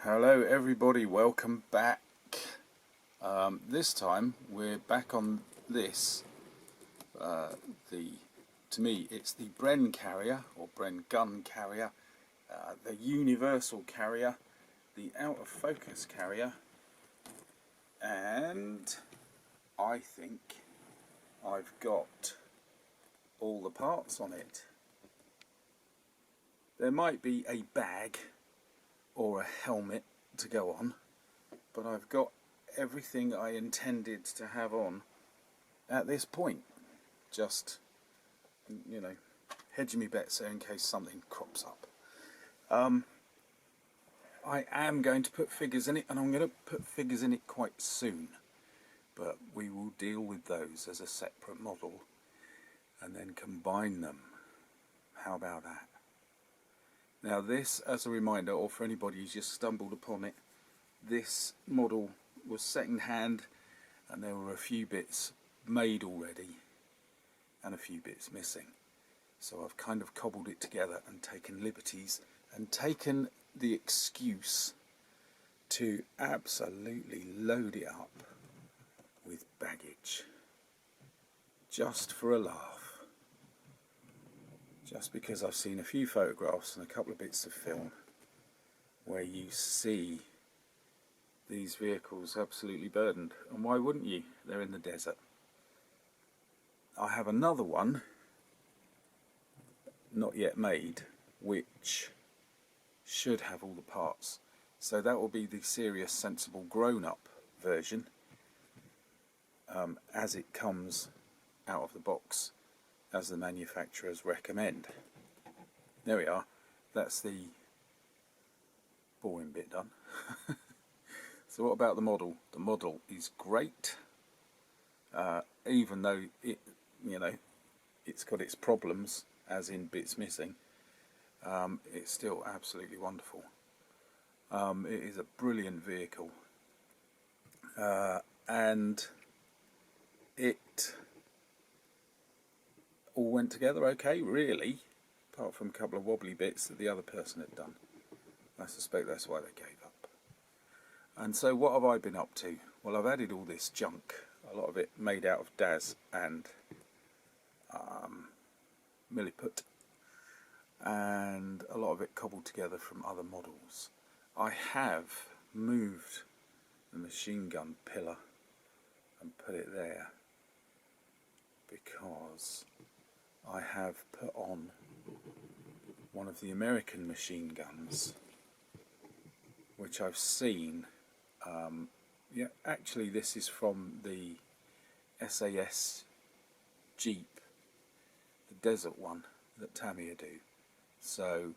Hello everybody, welcome back. This time we're back on this, the to me it's the Bren carrier or Bren gun carrier, the universal carrier, the out of focus carrier, and I think I've got all the parts on it. There might be a bag or a helmet to go on, but I've got everything I intended to have on at this point. Just, you know, hedging me bets there in case something crops up. I am going to put figures in it, and I'm going to put figures in it quite soon, but we will deal with those as a separate model and then combine them. How about that? Now this, as a reminder, or for anybody who's just stumbled upon it, this model was second hand and there were a few bits made already and a few bits missing. So I've kind of cobbled it together and taken liberties and taken the excuse to absolutely load it up with baggage. Just for a laugh. Just because I've seen a few photographs and a couple of bits of film where you see these vehicles absolutely burdened, and why wouldn't you? They're in the desert. I have another one not yet made which should have all the parts, so that will be the serious, sensible, grown-up version as it comes out of the box, as the manufacturers recommend. There we are. That's the boring bit done. So what about the model? The model is great, even though it's got its problems, as in bits missing. It's still absolutely wonderful. It is a brilliant vehicle, and it all went together okay, really, apart from a couple of wobbly bits that the other person had done. I suspect that's why they gave up. And so what have I been up to? Well, I've added all this junk, a lot of it made out of DAS and Milliput, and a lot of it cobbled together from other models. I have moved the machine gun pillar and put it there because I have put on one of the American machine guns, which I've seen. Yeah, actually this is from the SAS Jeep, the desert one that Tamiya do. So,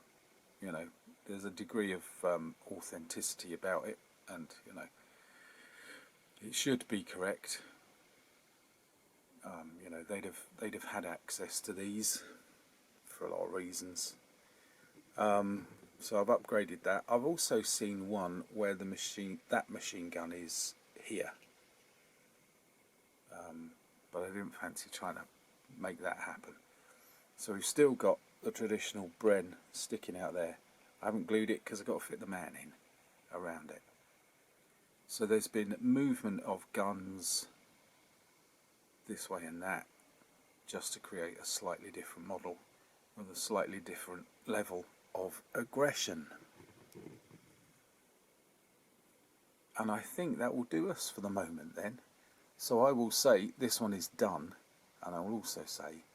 you know, there's a degree of authenticity about it, and you know, it should be correct. You know, they'd have had access to these for a lot of reasons. So I've upgraded that. I've also seen one where that machine gun is here, but I didn't fancy trying to make that happen. So we've still got the traditional Bren sticking out there. I haven't glued it because I've got to fit the man in around it. So there's been movement of guns this way and that, just to create a slightly different model with a slightly different level of aggression. And I think that will do us for the moment then. So I will say this one is done, and I will also say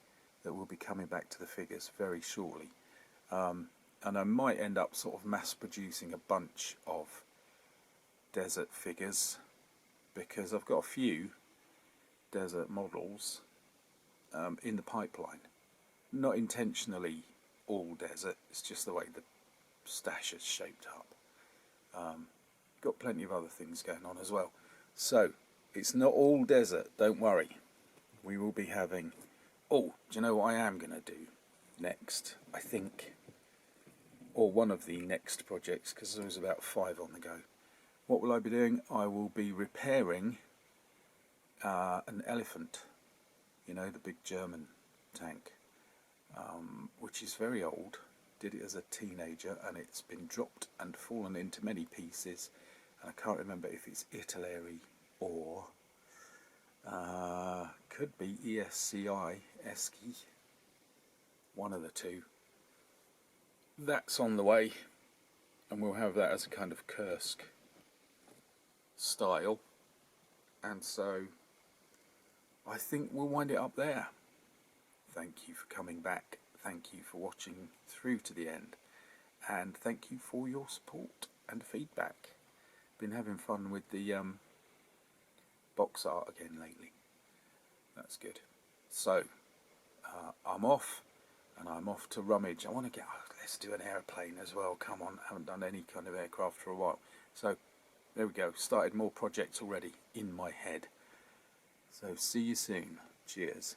that we'll be coming back to the figures very shortly. And I might end up sort of mass producing a bunch of desert figures, because I've got a few desert models in the pipeline. Not intentionally all desert, it's just the way the stash is shaped up. Got plenty of other things going on as well. So, it's not all desert, don't worry. We will be having... Oh, do you know what I am going to do next, I think? Or one of the next projects, because there was about 5 on the go. What will I be doing? I will be repairing an Elephant. You know, the big German tank, which is very old, did it as a teenager, and it's been dropped and fallen into many pieces, and I can't remember if it's Italeri or could be ESCI, Esky, one of the two. That's on the way, and we'll have that as a kind of Kursk style, and so I think we'll wind it up there. Thank you for coming back, thank you for watching through to the end, and thank you for your support and feedback. Been having fun with the box art again lately. That's good. So I'm off, and I'm off to rummage. I want to get, let's do an aeroplane as well, come on, haven't done any kind of aircraft for a while. So there we go, started more projects already in my head. So see you soon, cheers.